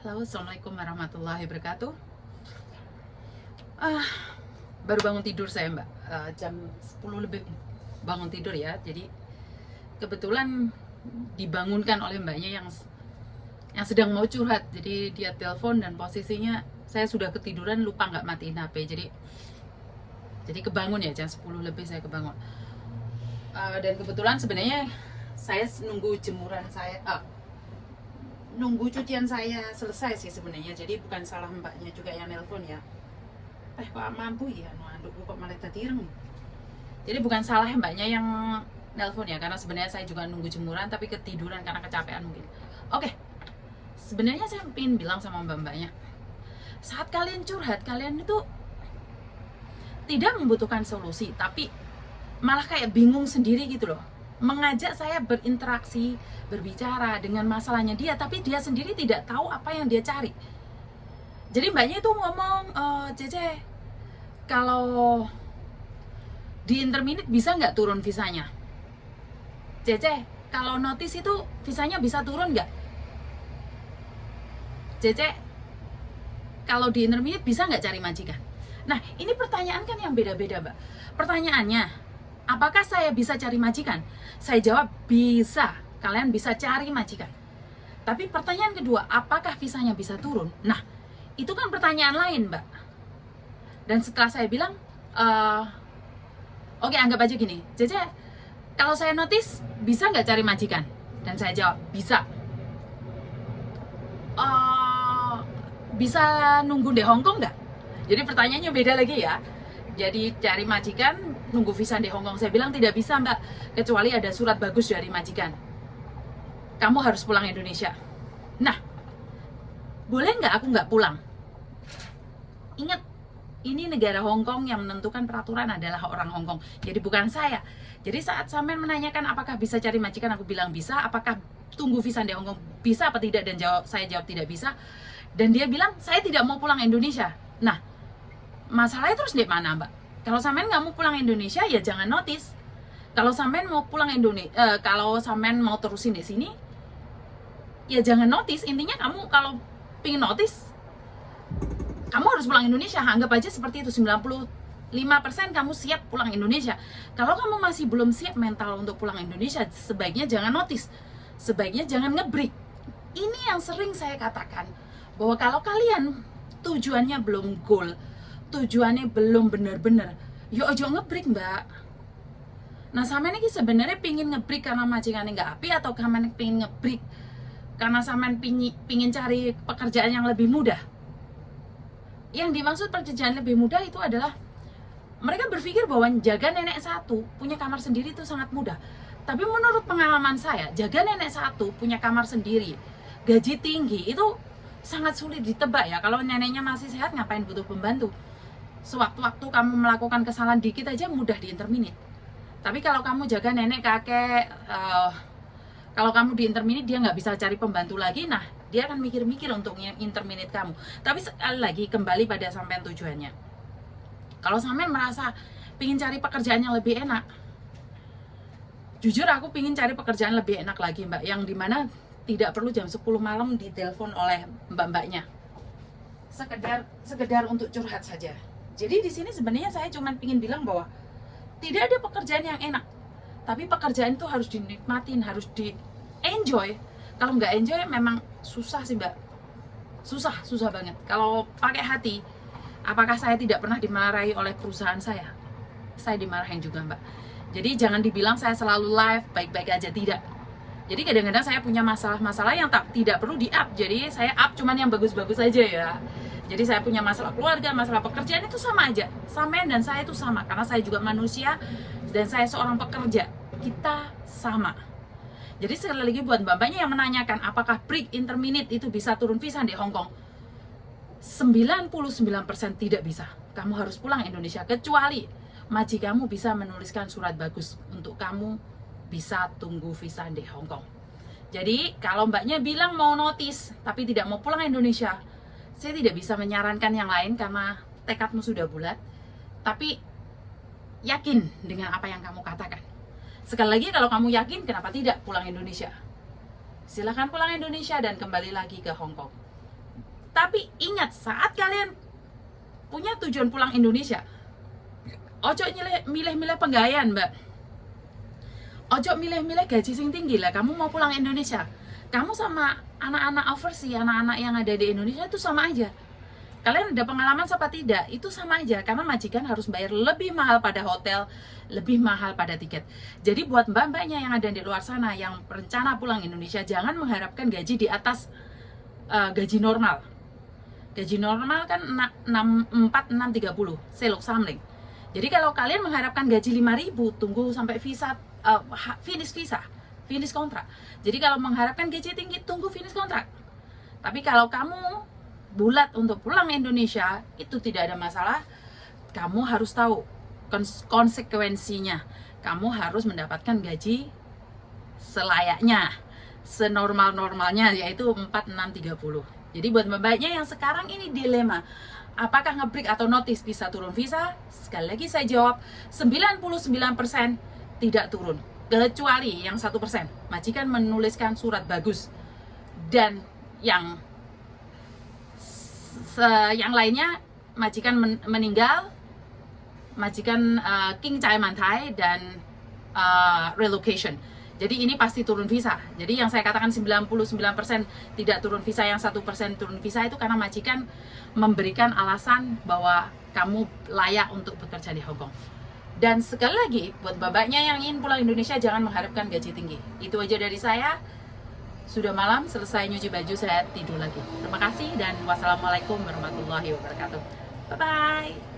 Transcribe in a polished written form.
Halo, assalamualaikum warahmatullahi wabarakatuh. Ah, baru bangun tidur saya Mbak. Jam 10 lebih bangun tidur ya. Jadi kebetulan dibangunkan oleh Mbaknya yang sedang mau curhat. Jadi dia telepon dan posisinya saya sudah ketiduran, lupa nggak matiin HP. Jadi kebangun ya, jam 10 lebih saya kebangun. Dan kebetulan sebenarnya saya nunggu jemuran saya, nunggu cucian saya selesai sih sebenarnya. Jadi bukan salah Mbaknya juga yang nelpon ya. Pak mampu ya, anduk kok malah ireng. Jadi bukan salah Mbaknya yang nelpon ya, karena sebenarnya saya juga nunggu jemuran tapi ketiduran karena kecapean mungkin. Oke, sebenarnya saya pengen bilang sama mbak-mbaknya, saat kalian curhat, kalian itu tidak membutuhkan solusi, tapi malah kayak bingung sendiri gitu loh. Mengajak saya berinteraksi, berbicara dengan masalahnya dia, tapi dia sendiri tidak tahu apa yang dia cari. Jadi mbaknya itu ngomong, Cece, kalau di interminit bisa nggak turun visanya? Cece, kalau notice itu visanya bisa turun nggak? Cece, kalau di interminit bisa nggak cari majikan? Nah, ini pertanyaan kan yang beda-beda, Mbak. Pertanyaannya, apakah saya bisa cari majikan? Saya jawab, bisa. Kalian bisa cari majikan. Tapi pertanyaan kedua, apakah visanya bisa turun? Nah, itu kan pertanyaan lain, Mbak. Dan setelah saya bilang, oke, anggap aja gini, Cece, kalau saya notice, bisa nggak cari majikan? Dan saya jawab, bisa. Bisa nunggu di Hongkong nggak? Jadi pertanyaannya beda lagi ya. Jadi cari majikan, nunggu visa di Hongkong. Saya bilang tidak bisa Mbak, kecuali ada surat bagus dari majikan. Kamu harus pulang Indonesia. Nah, boleh nggak aku nggak pulang? Ingat, ini negara Hongkong, yang menentukan peraturan adalah orang Hongkong. Jadi bukan saya. Jadi saat Samen menanyakan apakah bisa cari majikan, aku bilang bisa. Apakah tunggu visa di Hongkong bisa apa tidak? Dan saya jawab tidak bisa. Dan dia bilang, saya tidak mau pulang Indonesia. Nah, masalahnya terus di mana Mbak? Kalau Samen nggak mau pulang Indonesia, ya jangan notice. Kalau Samen mau pulang Indonesia, kalau Samen mau terusin di sini, ya jangan notice. Intinya kamu kalau pingin notice, kamu harus pulang Indonesia. Anggap aja seperti itu, 95% kamu siap pulang Indonesia. Kalau kamu masih belum siap mental untuk pulang Indonesia, sebaiknya jangan notice. Sebaiknya jangan ngebreak. Ini yang sering saya katakan, bahwa kalau kalian tujuannya belum goal, tujuannya belum benar-benar, yo ojo ngebreak Mbak. Nah Samen ini sebenarnya pingin ngebreak karena majikannya nggak api, atau Samen pingin ngebreak karena Samen pingin cari pekerjaan yang lebih mudah? Yang dimaksud pekerjaan lebih mudah itu adalah mereka berpikir bahwa jaga nenek satu punya kamar sendiri itu sangat mudah. Tapi menurut pengalaman saya, jaga nenek satu punya kamar sendiri, gaji tinggi, itu sangat sulit ditebak ya. Kalau neneknya masih sehat, ngapain butuh pembantu? Sewaktu-waktu kamu melakukan kesalahan dikit aja mudah diinterminit. Tapi kalau kamu jaga nenek, kakek, kalau kamu di interminit, dia nggak bisa cari pembantu lagi. Nah, dia akan mikir-mikir untuk interminit kamu. Tapi sekali lagi, kembali pada sampean tujuannya. Kalau sampean merasa pingin cari pekerjaan yang lebih enak, jujur aku pingin cari pekerjaan lebih enak lagi Mbak, yang dimana tidak perlu jam 10 malam ditelepon oleh mbak-mbaknya, sekedar untuk curhat saja. Jadi di sini sebenarnya saya cuma pingin bilang bahwa tidak ada pekerjaan yang enak, tapi pekerjaan itu harus dinikmatin, harus di enjoy. Kalau nggak enjoy memang susah sih Mbak, susah banget. Kalau pakai hati, apakah saya tidak pernah dimarahi oleh perusahaan saya? Saya dimarahin juga Mbak. Jadi jangan dibilang saya selalu live baik-baik aja, tidak. Jadi kadang-kadang saya punya masalah-masalah yang tidak perlu di-up. Jadi saya up cuman yang bagus-bagus aja ya. Jadi saya punya masalah keluarga, masalah pekerjaan, itu sama aja. Samen dan saya itu sama, karena saya juga manusia dan saya seorang pekerja. Kita sama. Jadi sekali lagi buat mbak-mbaknya yang menanyakan apakah break interminit itu bisa turun visa di Hongkong, 99% tidak bisa. Kamu harus pulang Indonesia, kecuali majikanmu bisa menuliskan surat bagus untuk kamu bisa tunggu visa di Hongkong. Jadi kalau mbaknya bilang mau notice tapi tidak mau pulang Indonesia, saya tidak bisa menyarankan yang lain karena tekadmu sudah bulat. Tapi yakin dengan apa yang kamu katakan. Sekali lagi, kalau kamu yakin, kenapa tidak pulang Indonesia? Silahkan pulang Indonesia dan kembali lagi ke Hongkong. Tapi ingat, saat kalian punya tujuan pulang Indonesia, ojo milih-milih penggayaan, Mbak. Ojo milih-milih gaji sing tinggi lah. Kamu mau pulang Indonesia, kamu sama anak-anak overseas, anak-anak yang ada di Indonesia itu sama aja. Kalian ada pengalaman apa tidak, itu sama aja, karena majikan harus bayar lebih mahal pada hotel, lebih mahal pada tiket. Jadi buat mbak-mbaknya yang ada di luar sana yang berencana pulang Indonesia, jangan mengharapkan gaji di atas gaji normal. Gaji normal kan 4.630 selok samling. Jadi kalau kalian mengharapkan gaji 5.000, tunggu sampai visa finish kontrak. Jadi kalau mengharapkan gaji tinggi, tunggu finish kontrak. Tapi kalau kamu bulat untuk pulang Indonesia, itu tidak ada masalah. Kamu harus tahu konsekuensinya. Kamu harus mendapatkan gaji selayaknya, senormal-normalnya, yaitu 4.630. Jadi buat mbaknya yang sekarang ini dilema, apakah ngebreak atau notice bisa turun visa? Sekali lagi saya jawab, 99% tidak turun, kecuali yang 1%. Majikan menuliskan surat bagus, dan yang lainnya majikan meninggal, majikan King Chai Mantai, dan relocation. Jadi ini pasti turun visa. Jadi yang saya katakan 99% tidak turun visa, yang 1% turun visa, itu karena majikan memberikan alasan bahwa kamu layak untuk bekerja di Hong Kong. Dan sekali lagi, buat babaknya yang ingin pulang Indonesia, jangan mengharapkan gaji tinggi. Itu aja dari saya. Sudah malam, selesai nyuci baju, saya tidur lagi. Terima kasih dan wassalamualaikum warahmatullahi wabarakatuh. Bye-bye.